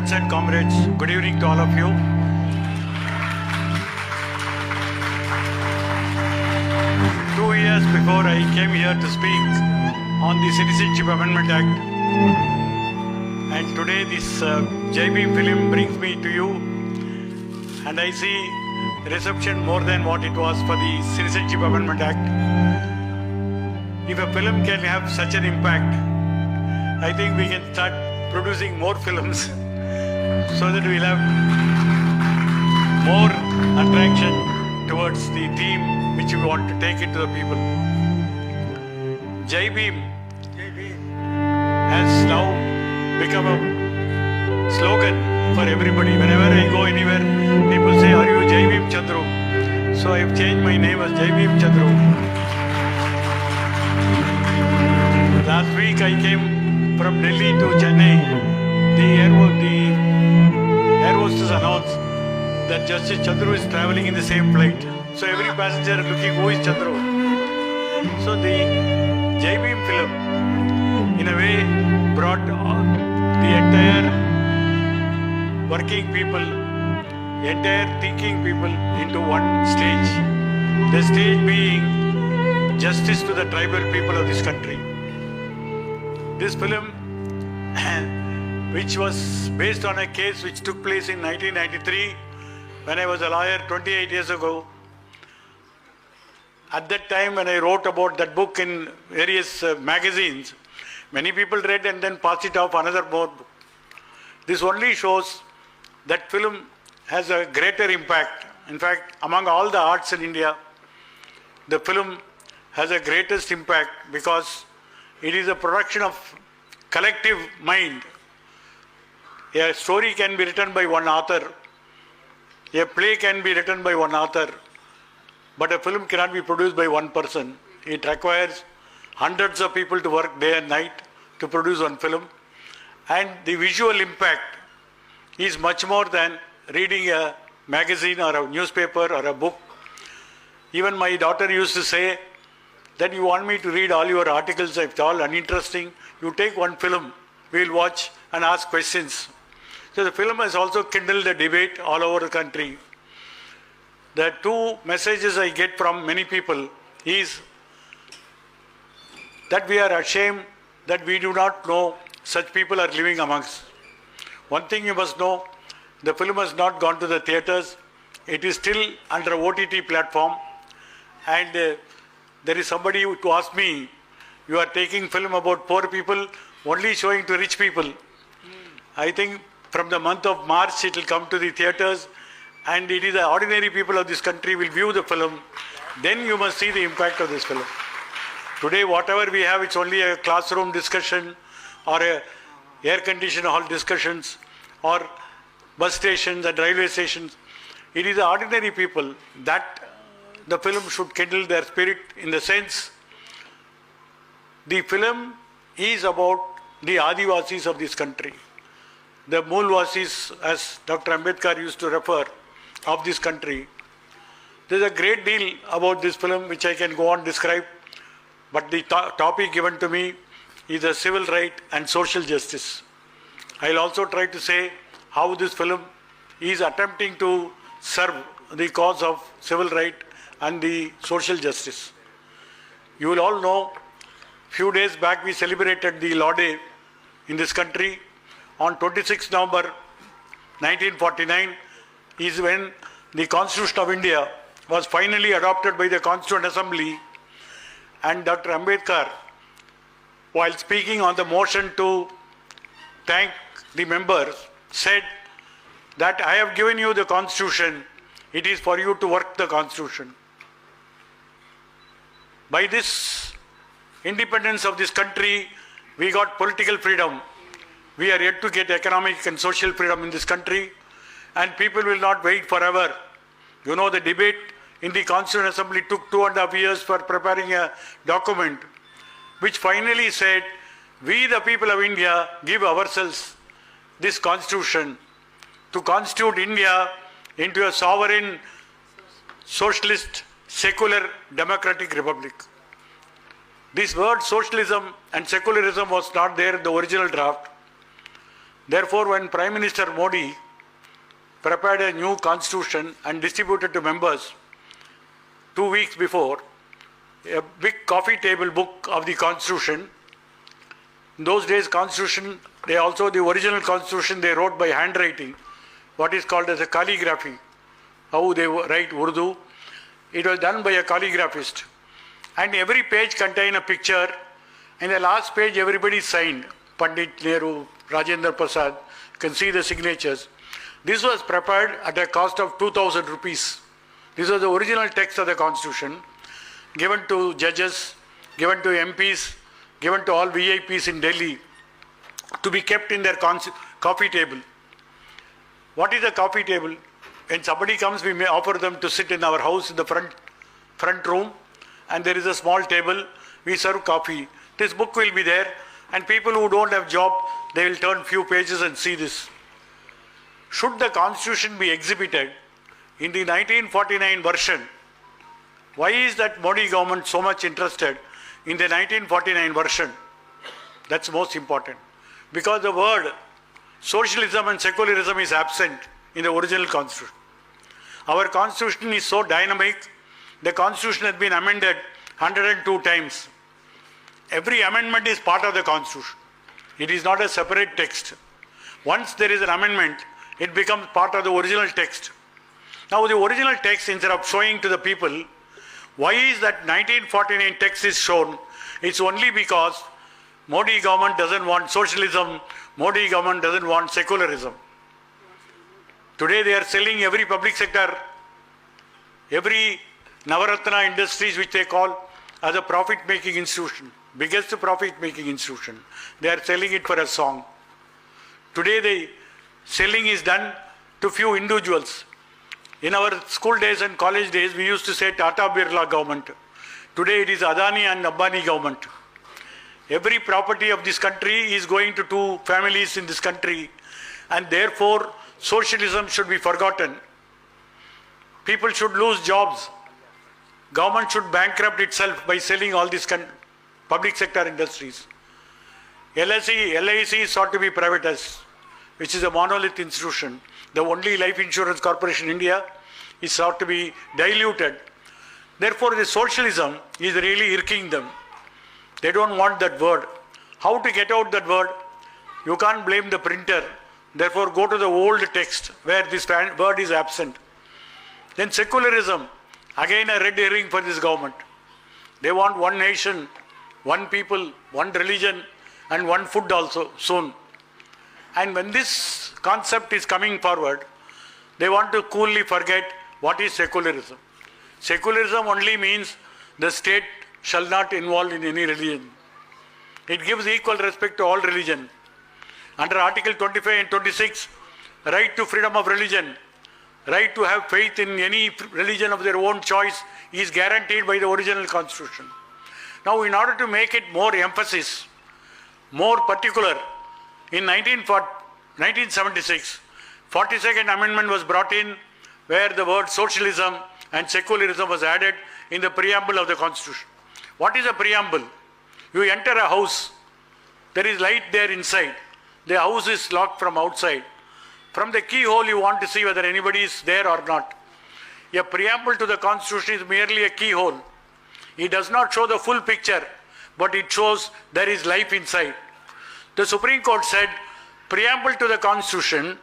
friends and comrades, good evening to all of you. Years before I came here to speak on the Citizenship Amendment Act, and today this JB film brings me to you, and I see reception more than what it was for the Citizenship Amendment Act. If a film can have such an impact, I think we can start producing more films so that we'll have more attraction towards the theme which we want to take it to the people. Jai Bhim has now become a slogan for everybody. Whenever I go anywhere, people say, "Are you Jai Bhim Chandru?" So I have changed my name as Jai Bhim Chandru. Last week I came from Delhi to Chennai. The air hostess announced that Justice Chandru is travelling in the same flight. So every passenger looking, who is Chandru? So the Jai Bhim film, in a way, brought the entire working people, entire thinking people into one stage. The stage being justice to the tribal people of this country. This film, which was based on a case which took place in 1993, when I was a lawyer 28 years ago. At that time, when I wrote about that book in various magazines, many people read and then passed it off another book. This only shows that film has a greater impact. In fact, among all the arts in India, the film has a greatest impact because it is a production of collective mind. A story can be written by one author. A play can be written by one author. But a film cannot be produced by one person. It requires hundreds of people to work day and night to produce one film. And the visual impact is much more than reading a magazine or a newspaper or a book. Even my daughter used to say that you want me to read all your articles, if it's all uninteresting, you take one film, we'll watch and ask questions. So the film has also kindled a debate all over the country. The two messages I get from many people is that we are ashamed that we do not know such people are living amongst. One thing you must know, the film has not gone to the theatres. It is still under OTT platform. And there is somebody who asked me, you are taking film about poor people, only showing to rich people. I think from the month of March it will come to the theatres. And it is the ordinary people of this country will view the film. Then you must see the impact of this film. Today, whatever we have, it's only a classroom discussion or a air-conditioned hall discussions or bus stations and railway stations. It is the ordinary people that the film should kindle their spirit, in the sense the film is about the Adivasis of this country. The Moolvasis, as Dr. Ambedkar used to refer, of this country. There is a great deal about this film which I can go on describe, but the topic given to me is a civil right and social justice. I will also try to say how this film is attempting to serve the cause of civil right and the social justice. You will all know, few days back we celebrated the Law Day in this country. On 26 November 1949 is when the Constitution of India was finally adopted by the Constituent Assembly, and Dr. Ambedkar, while speaking on the motion to thank the members, said that I have given you the Constitution, it is for you to work the Constitution. By this independence of this country, we got political freedom. We are yet to get economic and social freedom in this country. And people will not wait forever. You know, the debate in the Constituent Assembly took 2.5 years for preparing a document which finally said, we the people of India give ourselves this constitution to constitute India into a sovereign, socialist, secular, democratic republic. This word socialism and secularism was not there in the original draft. Therefore, when Prime Minister Modi prepared a new constitution and distributed to members 2 weeks before, a big coffee table book of the constitution. In those days, constitution, the original constitution they wrote by handwriting, what is called as a calligraphy, how they write Urdu. It was done by a calligraphist. And every page contained a picture. In the last page, everybody signed. Pandit Nehru, Rajendra Prasad, you can see the signatures. This was prepared at a cost of 2,000 rupees. This was the original text of the constitution, given to judges, given to MPs, given to all VIPs in Delhi to be kept in their coffee table. What is a coffee table? When somebody comes, we may offer them to sit in our house in the front room, and there is a small table. We serve coffee. This book will be there, and people who don't have job, they will turn few pages and see this. Should the constitution be exhibited in the 1949 version, why is that Modi government so much interested in the 1949 version? That's most important. Because the word socialism and secularism is absent in the original constitution. Our constitution is so dynamic, the constitution has been amended 102 times. Every amendment is part of the constitution. It is not a separate text. Once there is an amendment, it becomes part of the original text. Now the original text, instead of showing to the people, why is that 1949 text is shown? It's only because Modi government doesn't want socialism, Modi government doesn't want secularism. Today they are selling every public sector, every Navaratna industries which they call as a profit-making institution, biggest profit-making institution. They are selling it for a song. Today the selling is done to few individuals. In our school days and college days, we used to say Tata Birla government. Today it is Adani and Ambani government. Every property of this country is going to two families in this country, and therefore socialism should be forgotten. People should lose jobs. Government should bankrupt itself by selling all these public sector industries. LIC sought to be privatized, which is a monolith institution. The only life insurance corporation in India is sought to be diluted. Therefore, the socialism is really irking them. They don't want that word. How to get out that word? You can't blame the printer. Therefore, go to the old text where this word is absent. Then secularism, again a red herring for this government. They want one nation, one people, one religion, and one food also soon. And when this concept is coming forward, they want to coolly forget what is secularism. Secularism only means the state shall not involve in any religion. It gives equal respect to all religion. Under Article 25 and 26, right to freedom of religion, right to have faith in any religion of their own choice is guaranteed by the original constitution. Now, in order to make it more emphasis, more particular, in 1976, 42nd Amendment was brought in where the word socialism and secularism was added in the preamble of the Constitution. What is a preamble? You enter a house, there is light there inside. The house is locked from outside. From the keyhole you want to see whether anybody is there or not. A preamble to the Constitution is merely a keyhole. It does not show the full picture, but it shows there is life inside. The Supreme Court said preamble to the Constitution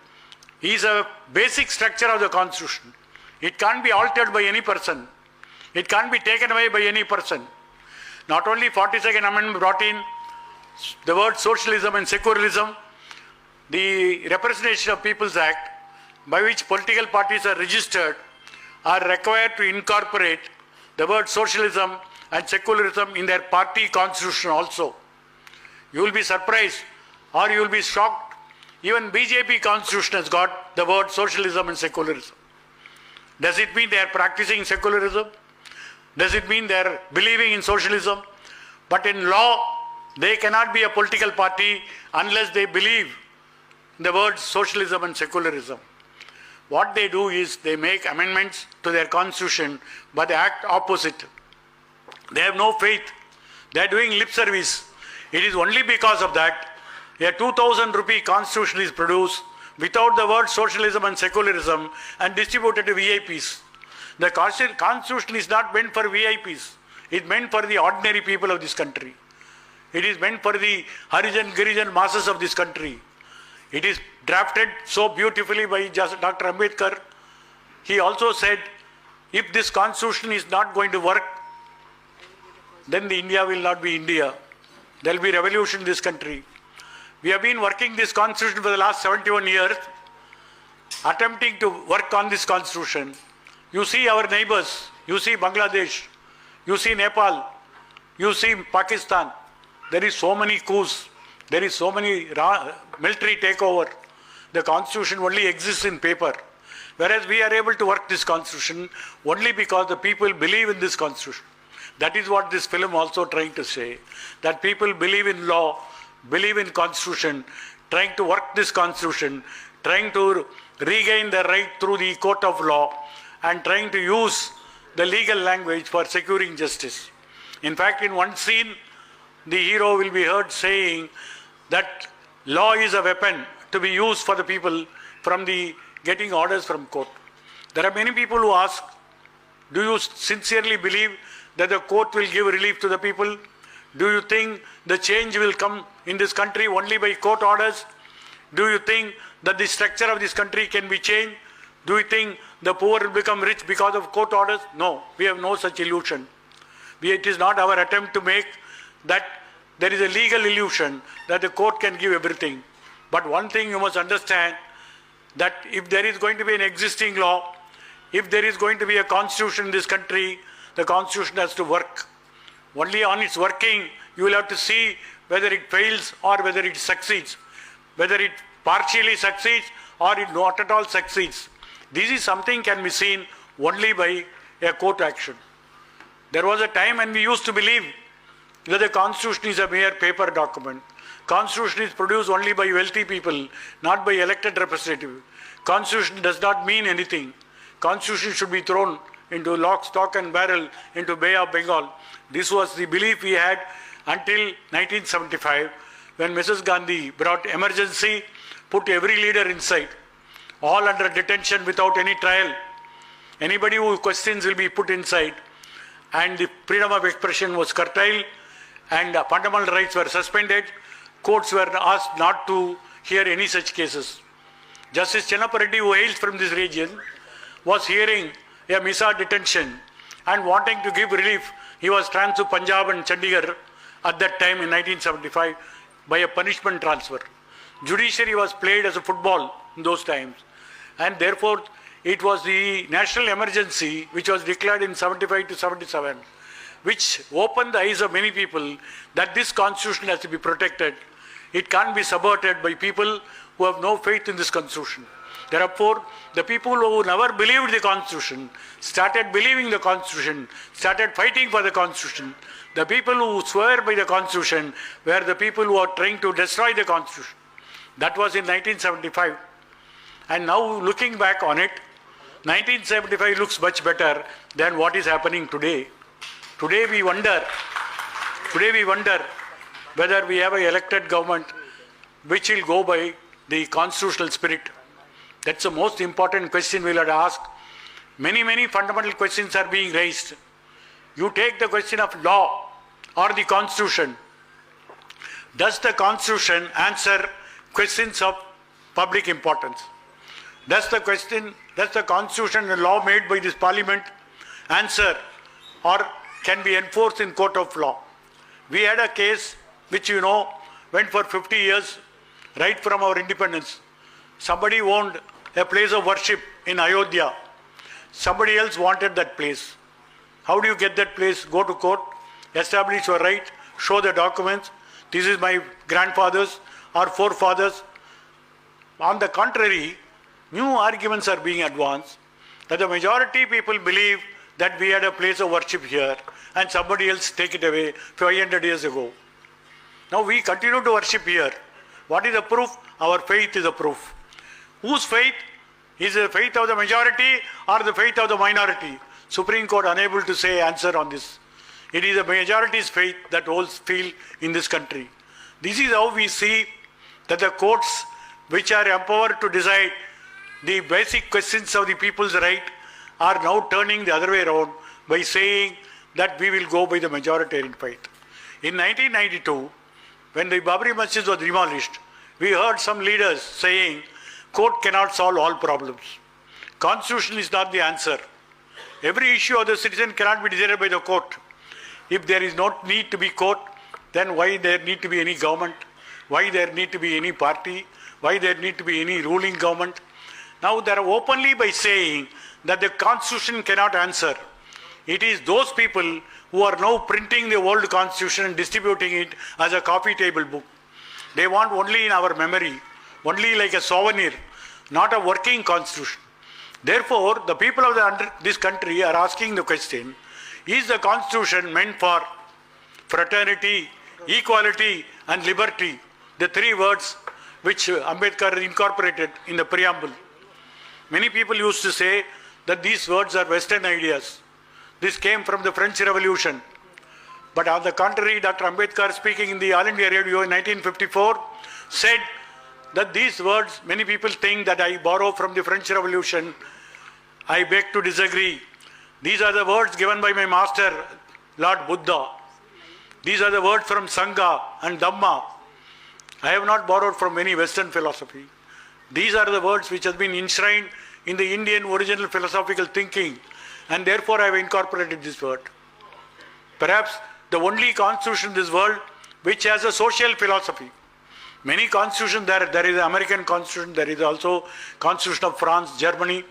is a basic structure of the Constitution. It can't be altered by any person. It can't be taken away by any person. Not only 42nd Amendment brought in the word socialism and secularism, the Representation of People's Act, by which political parties are registered, are required to incorporate the word socialism and secularism in their party constitution also. You will be surprised or you will be shocked. Even BJP constitution has got the word socialism and secularism. Does it mean they are practicing secularism? Does it mean they are believing in socialism? But in law, they cannot be a political party unless they believe in the words socialism and secularism. What they do is they make amendments to their constitution, but they act opposite. They have no faith. They are doing lip service. It is only because of that A 2,000 rupee constitution is produced without the word socialism and secularism and distributed to VIPs. The constitution is not meant for VIPs. It is meant for the ordinary people of this country. It is meant for the Harijan, Girijan masses of this country. It is drafted so beautifully by Dr. Ambedkar. He also said, if this constitution is not going to work, then the India will not be India. There will be revolution in this country. We have been working this constitution for the last 71 years, attempting to work on this constitution. You see our neighbors, you see Bangladesh, you see Nepal, you see Pakistan. There is so many coups, there is so many military takeover. The constitution only exists in paper. Whereas we are able to work this constitution only because the people believe in this constitution. That is what this film also trying to say. That people believe in law, believe in constitution, trying to work this constitution, trying to regain their right through the court of law, and trying to use the legal language for securing justice. In fact, in one scene, the hero will be heard saying that law is a weapon to be used for the people from the getting orders from court. There are many people who ask, do you sincerely believe that the court will give relief to the people? Do you think the change will come in this country only by court orders? Do you think that the structure of this country can be changed? Do you think the poor will become rich because of court orders? No, we have no such illusion. It is not our attempt to make that there is a legal illusion that the court can give everything. But one thing you must understand, that if there is going to be an existing law, if there is going to be a constitution in this country, the constitution has to work. Only on its working, you will have to see whether it fails or whether it succeeds, whether it partially succeeds or it not at all succeeds. This is something can be seen only by a court action. There was a time when we used to believe that the constitution is a mere paper document. Constitution is produced only by wealthy people, not by elected representatives. Constitution does not mean anything. Constitution should be thrown into lock, stock and barrel into Bay of Bengal. This was the belief we had until 1975, when Mrs. Gandhi brought emergency, put every leader inside, all under detention without any trial. Anybody who questions will be put inside, and the freedom of expression was curtailed, and fundamental rights were suspended. Courts were asked not to hear any such cases. Justice Chennappa Reddy, who hails from this region, was hearing a Misa detention and wanting to give relief. He was transferred to Punjab and Chandigarh at that time in 1975 by a punishment transfer. Judiciary was played as a football in those times, and therefore it was the national emergency which was declared in 75 to 77, which opened the eyes of many people that this constitution has to be protected. It can't be subverted by people who have no faith in this constitution. Therefore, the people who never believed the constitution started believing the constitution, started fighting for the constitution. The people who swear by the constitution were the people who are trying to destroy the constitution. That was in 1975. And now looking back on it, 1975 looks much better than what is happening today. Today we wonder whether we have an elected government which will go by the constitutional spirit. That's the most important question we'll have to ask. Many fundamental questions are being raised. You take the question of law or the constitution. Does the constitution answer questions of public importance? Does the constitution and law made by this parliament answer or can be enforced in court of law? We had a case which went for 50 years, right from our independence. Somebody owned a place of worship in Ayodhya. Somebody else wanted that place. How do you get that place? Go to court, establish your right, show the documents. This is my grandfather's or forefathers. On the contrary, new arguments are being advanced that the majority people believe that we had a place of worship here and somebody else take it away 500 years ago. Now we continue to worship here. What is the proof? Our faith is the proof. Whose faith? Is it the faith of the majority or the faith of the minority? Supreme Court unable to say answer on this. It is the majority's faith that holds field in this country. This is how we see that the courts which are empowered to decide the basic questions of the people's right are now turning the other way around by saying that we will go by the majoritarian fight. In 1992, when the Babri Masjid was demolished, we heard some leaders saying, court cannot solve all problems. Constitution is not the answer. Every issue of the citizen cannot be decided by the court. If there is no need to be court, then why there need to be any government? Why there need to be any party? Why there need to be any ruling government? Now they are openly by saying that the constitution cannot answer. It is those people who are now printing the old constitution and distributing it as a coffee table book. They want only in our memory, only like a souvenir, not a working constitution. Therefore, the people of this country are asking the question, is the constitution meant for fraternity, equality and liberty, the three words which Ambedkar incorporated in the preamble? Many people used to say that these words are Western ideas. This came from the French Revolution. But on the contrary, Dr. Ambedkar, speaking in the All India Radio in 1954, said that these words, many people think that I borrow from the French Revolution. I beg to disagree. These are the words given by my master, Lord Buddha. These are the words from Sangha and Dhamma. I have not borrowed from any Western philosophy. These are the words which have been enshrined in the Indian original philosophical thinking, and therefore I have incorporated this word. Perhaps the only constitution in this world which has a social philosophy. Many constitutions there is the American constitution, there is also constitution of France, Germany.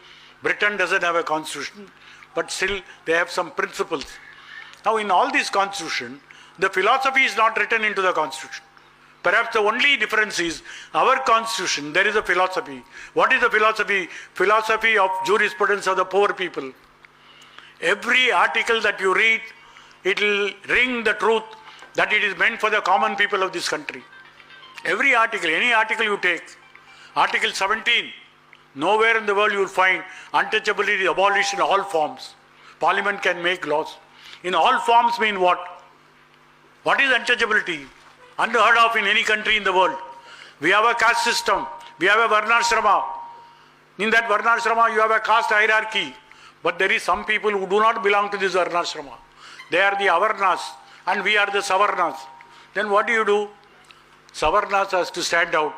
Britain doesn't have a constitution, but still they have some principles. Now in all these constitutions, the philosophy is not written into the constitution. Perhaps the only difference is our constitution, there is a philosophy. What is the philosophy? Philosophy of jurisprudence of the poor people. Every article that you read, it will ring the truth that it is meant for the common people of this country. Every article, any article you take, Article 17, nowhere in the world you will find untouchability abolished in all forms. Parliament can make laws. In all forms mean what? What is untouchability? Unheard of in any country in the world. We have a caste system. We have a Varnashrama. In that Varnashrama you have a caste hierarchy. But there is some people who do not belong to this Varnashrama. They are the Avarnas and we are the Savarnas. Then what do? Savarnas has to stand out.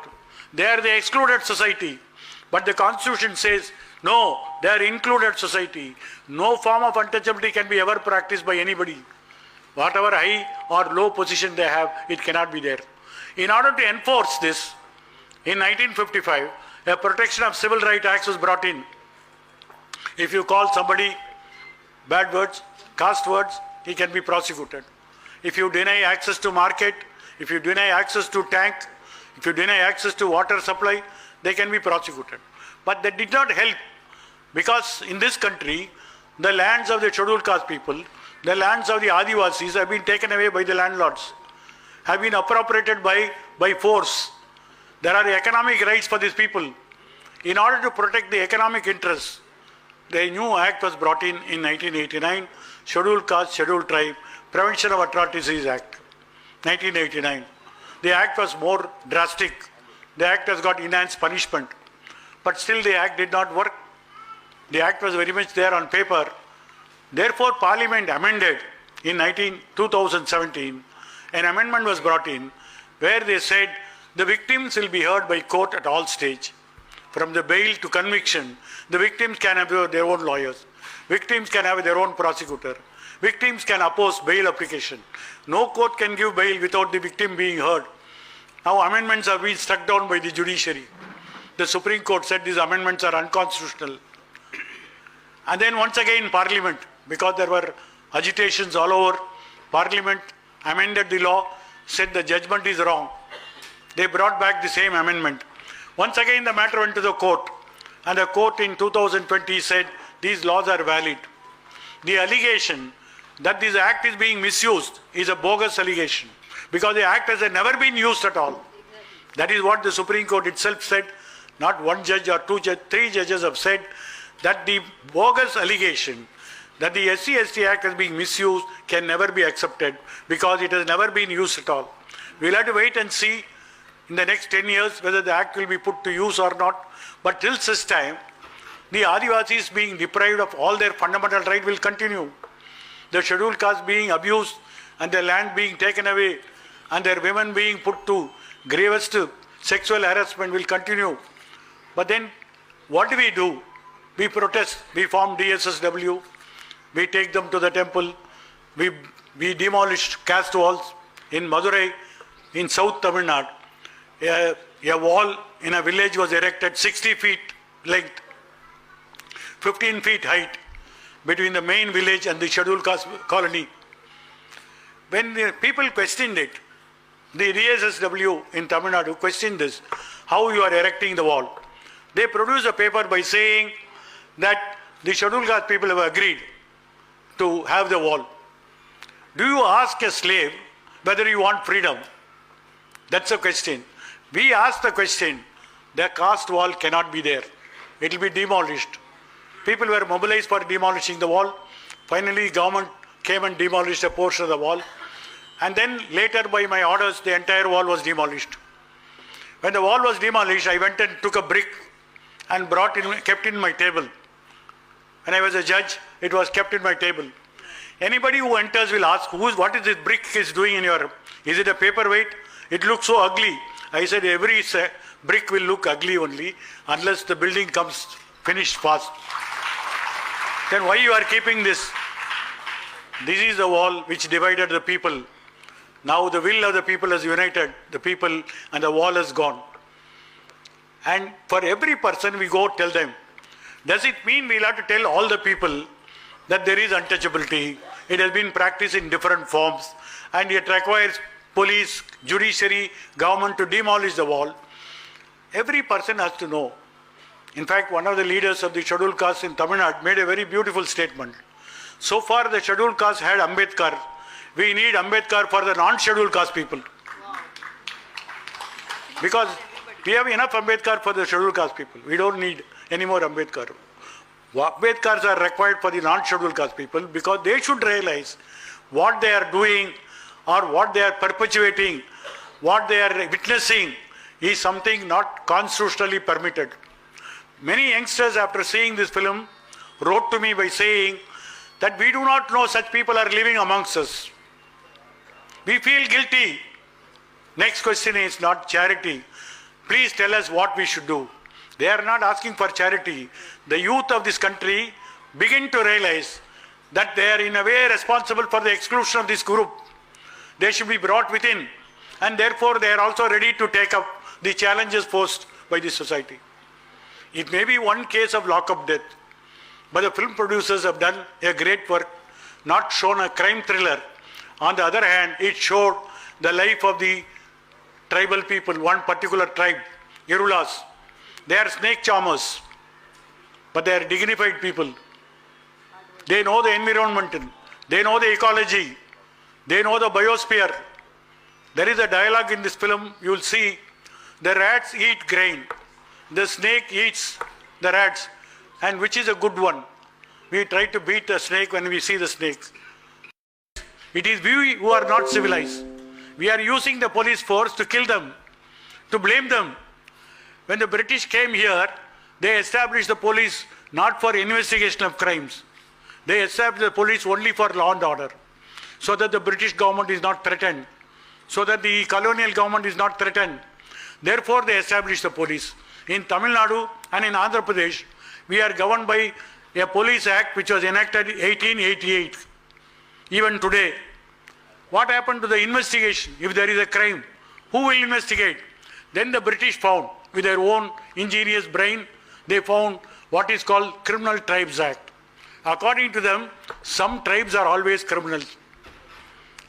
They are the excluded society. But the constitution says, no, they are included society. No form of untouchability can be ever practiced by anybody. Whatever high or low position they have, it cannot be there. In order to enforce this, in 1955, a Protection of Civil Rights Act was brought in. If you call somebody bad words, caste words, he can be prosecuted. If you deny access to market, if you deny access to tank, if you deny access to water supply, they can be prosecuted. But that did not help, because in this country, the lands of the scheduled caste people, the lands of the Adivasis have been taken away by the landlords, have been appropriated by force. There are economic rights for these people. In order to protect the economic interests, the new act was brought in 1989, Scheduled Caste, Scheduled Tribe, Prevention of Atrocities Act, 1989. The act was more drastic. The act has got enhanced punishment. But still the act did not work. The act was very much there on paper. Therefore, Parliament amended in 2017. An amendment was brought in where they said the victims will be heard by court at all stages. From the bail to conviction, the victims can have their own lawyers. Victims can have their own prosecutor. Victims can oppose bail application. No court can give bail without the victim being heard. Now amendments have been struck down by the judiciary. The Supreme Court said these amendments are unconstitutional. And then once again Parliament, because there were agitations all over, Parliament amended the law, said the judgment is wrong. They brought back the same amendment. Once again the matter went to the court, and the court in 2020 said these laws are valid. The allegation that this act is being misused is a bogus allegation, because the act has never been used at all. That is what the Supreme Court itself said. Not one judge or three judges have said that the bogus allegation that the SC/ST Act is being misused can never be accepted, because it has never been used at all. We'll have to wait and see in the next 10 years whether the act will be put to use or not. But till such time, the Adivasis being deprived of all their fundamental right will continue. The scheduled caste being abused and their land being taken away and their women being put to gravest sexual harassment will continue. But then what do? We protest, we form DSSW, we take them to the temple, we demolished caste walls in Madurai, in South Tamil Nadu. A wall in a village was erected 60 feet length, 15 feet height between the main village and the scheduled caste colony. When the people questioned it, the DSSW in Tamil Nadu questioned this, how you are erecting the wall. They produced a paper by saying that the scheduled caste people have agreed to have the wall. Do you ask a slave whether you want freedom? That's a question. We ask the question, the caste wall cannot be there. It will be demolished. People were mobilized for demolishing the wall. Finally, government came and demolished a portion of the wall. And then later by my orders, the entire wall was demolished. When the wall was demolished, I went and took a brick and kept in my table. When I was a judge, it was kept in my table. Anybody who enters will ask, what is this brick is doing in your, is it a paperweight? It looks so ugly. I said, every brick will look ugly only unless the building comes finished fast. Then why you are keeping this? This is the wall which divided the people. Now the will of the people has united the people and the wall has gone. And for every person we go tell them. Does it mean we'll have to tell all the people that there is untouchability? It has been practiced in different forms and it requires police, judiciary, government to demolish the wall. Every person has to know. In fact, one of the leaders of the scheduled caste in Tamil Nadu made a very beautiful statement. So far the scheduled caste had Ambedkar. We need Ambedkar for the non-scheduled caste people. Because we have enough Ambedkar for the scheduled caste people. We don't need any more Ambedkar. Ambedkars are required for the non-scheduled caste people because they should realize what they are doing or what they are perpetuating, what they are witnessing is something not constitutionally permitted. Many youngsters after seeing this film wrote to me by saying that we do not know such people are living amongst us. We feel guilty. Next question is not charity. Please tell us what we should do. They are not asking for charity. The youth of this country begin to realize that they are in a way responsible for the exclusion of this group. They should be brought within and therefore they are also ready to take up the challenges posed by the society. It may be one case of lock-up death, but the film producers have done a great work, not shown a crime thriller. On the other hand, it showed the life of the tribal people, one particular tribe, Irulas. They are snake charmers, but they are dignified people. They know the environment, they know the ecology, they know the biosphere. There is a dialogue in this film, you will see, the rats eat grain, the snake eats the rats, and which is a good one? We try to beat the snake when we see the snakes. It is we who are not civilized. We are using the police force to kill them, to blame them. When the British came here, they established the police not for investigation of crimes. They established the police only for law and order, so that the British government is not threatened, so that the colonial government is not threatened. Therefore, they established the police. In Tamil Nadu and in Andhra Pradesh, we are governed by a police act which was enacted in 1888. Even today, what happened to the investigation? If there is a crime, who will investigate? Then the British found, with their own ingenious brain, they found what is called Criminal Tribes Act. According to them, some tribes are always criminals.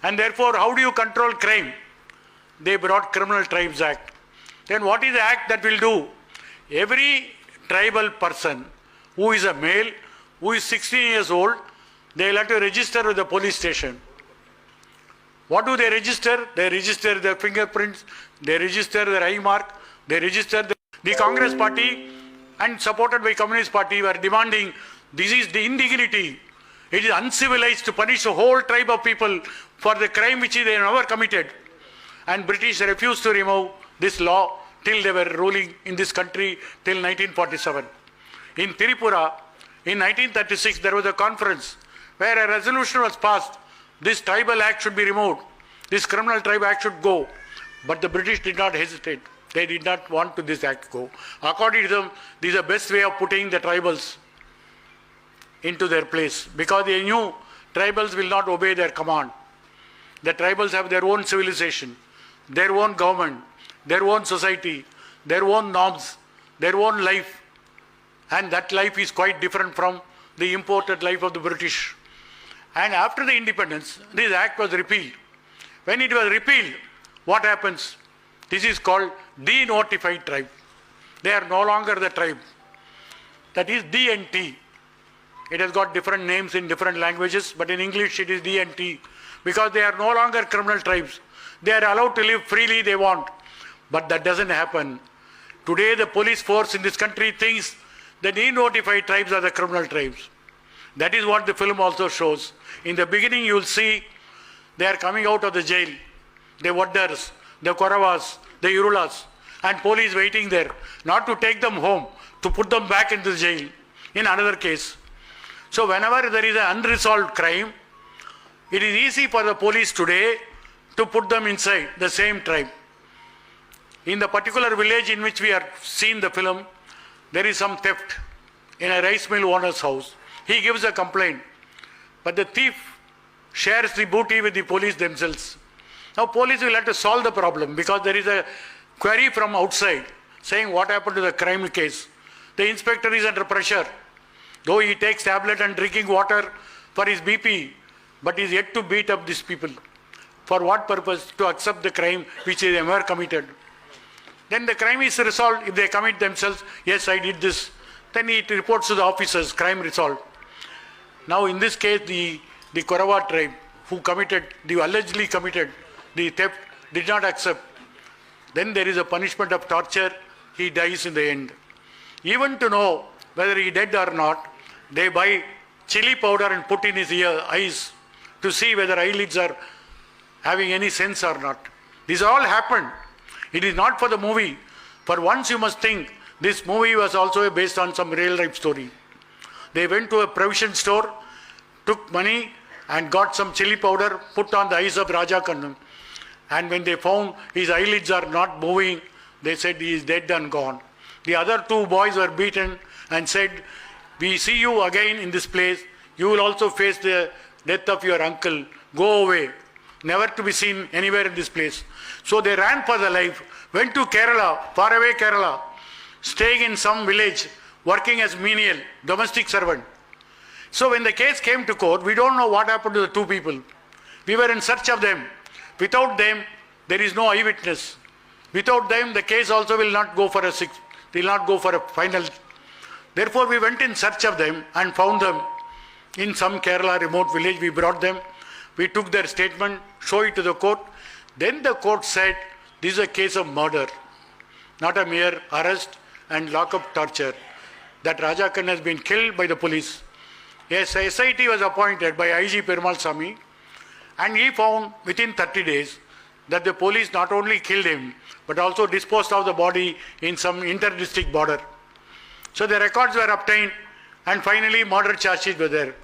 And therefore, how do you control crime? They brought Criminal Tribes Act. Then what is the act that will do? Every tribal person who is a male, who is 16 years old, they will have to register with the police station. What do they register? They register their fingerprints, they register their eye mark, they register the Congress party and supported by Communist party were demanding this is the indignity. It is uncivilized to punish a whole tribe of people for the crime which they never committed. And British refused to remove this law till they were ruling in this country till 1947. In Tripura, in 1936, there was a conference where a resolution was passed. This tribal act should be removed. This criminal tribe act should go. But the British did not hesitate. They did not want to this act go. According to them, this is the best way of putting the tribals into their place, because they knew tribals will not obey their command. The tribals have their own civilization, their own government, their own society, their own norms, their own life. And that life is quite different from the imported life of the British. And after the independence, this act was repealed. When it was repealed, what happens? This is called denotified tribe. They are no longer the tribe. That is D and T. It has got different names in different languages, but in English it is D and T, because they are no longer criminal tribes. They are allowed to live freely they want. But that doesn't happen. Today the police force in this country thinks the denotified tribes are the criminal tribes. That is what the film also shows. In the beginning you will see they are coming out of the jail. The Vaddars, the Koravas, the Irulas, and police waiting there, not to take them home, to put them back into the jail in another case. So whenever there is an unresolved crime, it is easy for the police today to put them inside the same tribe. In the particular village in which we are seeing the film, there is some theft in a rice mill owner's house. He gives a complaint, but the thief shares the booty with the police themselves. Now police will have to solve the problem, because there is a query from outside saying what happened to the crime case. The inspector is under pressure. Though he takes tablet and drinking water for his BP, but is yet to beat up these people. For what purpose? To accept the crime which they ever committed. Then the crime is resolved. If they commit themselves, yes, I did this, then it reports to the officers, crime resolved. Now in this case, the Korava tribe who allegedly committed the theft did not accept. Then there is a punishment of torture. He dies in the end. Even to know whether he dead or not, they buy chili powder and put in his eyes to see whether eyelids are having any sense or not. This all happened. It is not for the movie. For once you must think, this movie was also based on some real life story. They went to a provision store, took money and got some chili powder, put on the eyes of Raja Kannam. And when they found his eyelids are not moving, they said he is dead and gone. The other two boys were beaten and said, we see you again in this place, you will also face the death of your uncle, go away, never to be seen anywhere in this place. So they ran for their life, went to Kerala, far away Kerala, staying in some village, working as menial, domestic servant. So when the case came to court, we don't know what happened to the two people. We were in search of them. Without them, there is no eyewitness. Without them, the case also will not go for a final. Therefore, we went in search of them and found them in some Kerala remote village. We brought them. We took their statement, showed it to the court. Then the court said, this is a case of murder, not a mere arrest and lock-up torture. That Raja Khan has been killed by the police. Yes, a SIT was appointed by IG Perumal Sami, and he found within 30 days that the police not only killed him, but also disposed of the body in some inter-district border. So the records were obtained, and finally murder charges were there.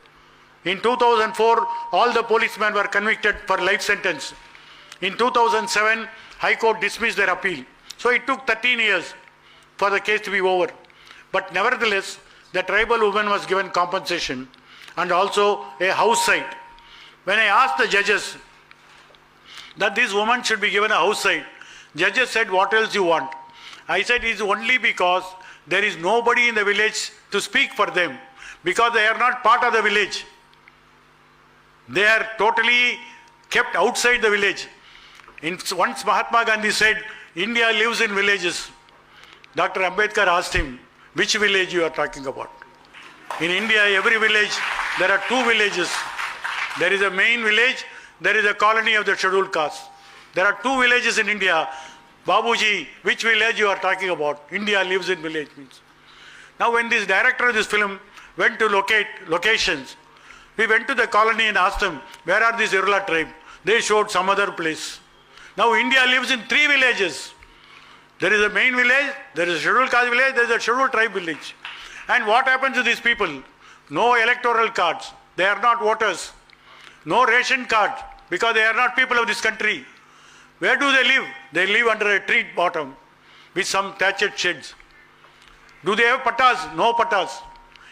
In 2004, all the policemen were convicted for life sentence. In 2007, High Court dismissed their appeal. So it took 13 years for the case to be over. But nevertheless, the tribal woman was given compensation and also a house site. When I asked the judges that this woman should be given a house site, judges said, what else you want? I said, it is only because there is nobody in the village to speak for them, because they are not part of the village. They are totally kept outside the village. Once Mahatma Gandhi said, India lives in villages. Dr. Ambedkar asked him, which village you are talking about? In India, every village, there are two villages. There is a main village, there is a colony of the scheduled caste. There are two villages in India. Babuji, which village you are talking about? India lives in village means. Now when this director of this film went to locate locations, we went to the colony and asked them, where are these Irula tribe? They showed some other place. Now India lives in 3 villages. There is a main village, there is a scheduled caste village, there is a scheduled tribe village. And what happens to these people? No electoral cards. They are not voters. No ration card, because they are not people of this country. Where do they live? They live under a tree bottom with some thatched sheds. Do they have pattas? No pattas.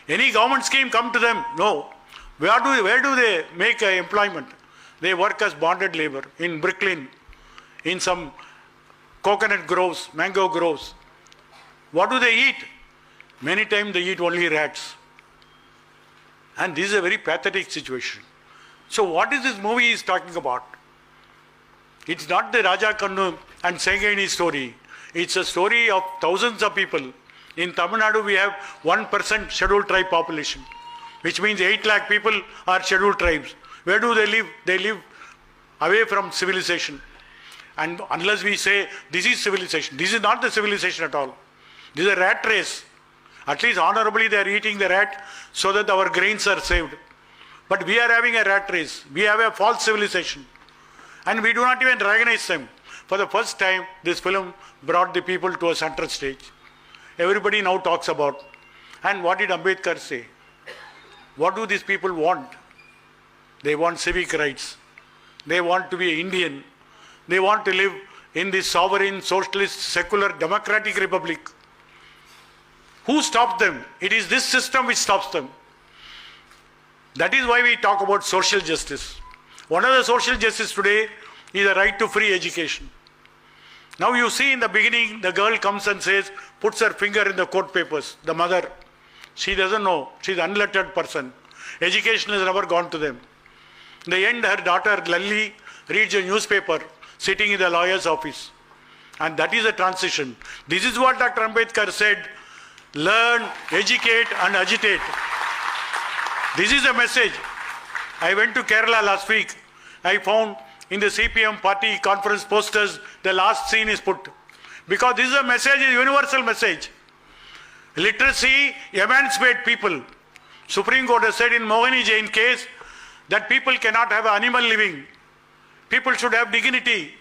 Any government scheme come to them? No. Where do they make employment? They work as bonded labor in Brooklyn, in some coconut groves, mango groves. What do they eat? Many times they eat only rats. And this is a very pathetic situation. So what is this movie is talking about? It's not the Raja Kannu and Sengeni story. It's a story of thousands of people. In Tamil Nadu we have 1% scheduled tribe population, which means 8 lakh people are scheduled tribes. Where do they live? They live away from civilization. And unless we say this is civilization, this is not the civilization at all. This is a rat race. At least honorably they are eating the rat so that our grains are saved. But we are having a rat race. We have a false civilization. And we do not even recognize them. For the first time, this film brought the people to a central stage. Everybody now talks about. And what did Ambedkar say? What do these people want? They want civic rights. They want to be Indian. They want to live in this sovereign, socialist, secular, democratic republic. Who stops them? It is this system which stops them. That is why we talk about social justice. One of the social justice today is the right to free education. Now you see in the beginning, the girl comes and says, puts her finger in the court papers, the mother. She doesn't know. She's an unlettered person. Education has never gone to them. In the end, her daughter, Lalli, reads a newspaper sitting in the lawyer's office. And that is a transition. This is what Dr. Ambedkar said, learn, educate and agitate. This is a message. I went to Kerala last week. I found in the CPM party conference posters, the last scene is put. Because this is a message, a universal message. Literacy emancipate people. Supreme Court has said in Mohini Jain case that people cannot have animal living. People should have dignity.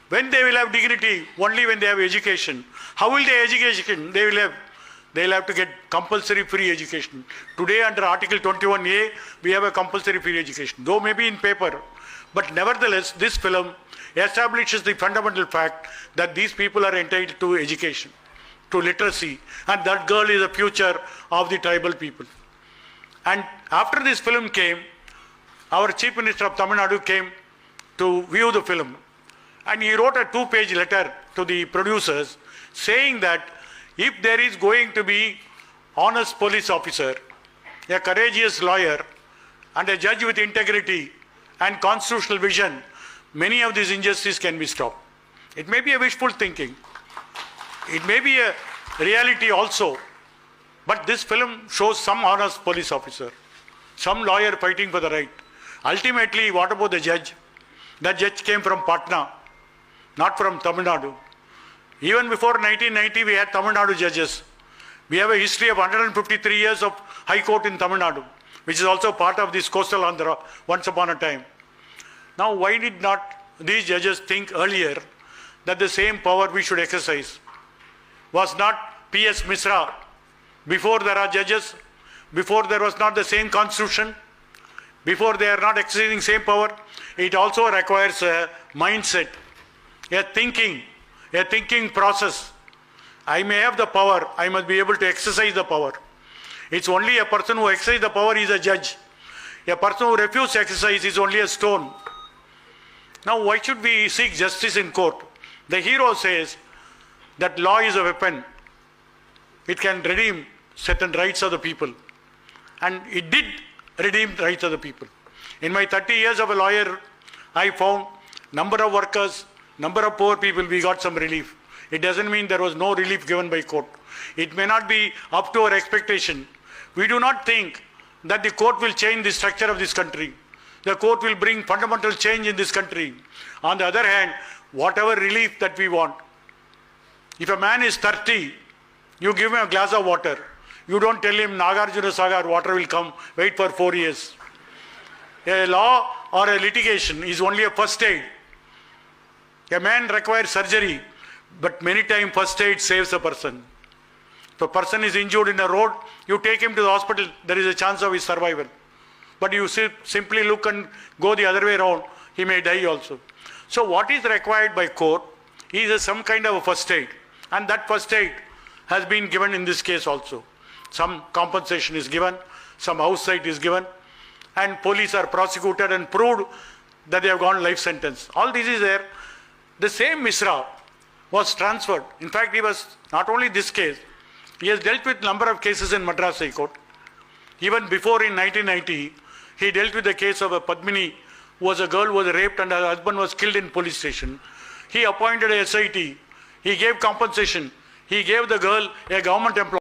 When they will have dignity? Only when they have education. How will they education? They'll have to get compulsory free education. Today under Article 21A, we have a compulsory free education, though maybe in paper. But nevertheless, this film establishes the fundamental fact that these people are entitled to education, to literacy, and that girl is the future of the tribal people. And after this film came, our Chief Minister of Tamil Nadu came to view the film. And he wrote a 2-page letter to the producers saying that if there is going to be honest police officer, a courageous lawyer, and a judge with integrity and constitutional vision, many of these injustices can be stopped. It may be a wishful thinking. It may be a reality also. But this film shows some honest police officer, some lawyer fighting for the right. Ultimately, what about the judge? That judge came from Patna, not from Tamil Nadu. Even before 1990, we had Tamil Nadu judges. We have a history of 153 years of High Court in Tamil Nadu, which is also part of this coastal Andhra once upon a time. Now, why did not these judges think earlier that the same power we should exercise? Was not P.S. Misra, before there are judges, before there was not the same constitution, before they are not exercising same power, it also requires a mindset, a thinking process. I may have the power, I must be able to exercise the power. It's only a person who exercises the power is a judge. A person who refuses to exercise is only a stone. Now, why should we seek justice in court? The hero says that law is a weapon. It can redeem certain rights of the people. And it did redeem rights of the people. In my 30 years of a lawyer, I found number of workers, number of poor people, we got some relief. It doesn't mean there was no relief given by court. It may not be up to our expectation. We do not think that the court will change the structure of this country. The court will bring fundamental change in this country. On the other hand, whatever relief that we want, if a man is thirsty, you give him a glass of water. You don't tell him Nagarjuna Sagar water will come, wait for 4 years. A law or a litigation is only a first aid. A man requires surgery. But many times first aid saves a person. If a person is injured in a road, you take him to the hospital, there is a chance of his survival. But you simply look and go the other way around, he may die also. So what is required by court is some kind of a first aid, and that first aid has been given in this case also. Some compensation is given, some outside is given, and police are prosecuted and proved that they have gone life sentence. All this is there. The same Misra was transferred. In fact, he was not only this case, he has dealt with number of cases in Madras High Court. Even before in 1990, he dealt with the case of a Padmini, who was a girl who was raped and her husband was killed in police station. He appointed a SIT. He gave compensation. He gave the girl a government employee.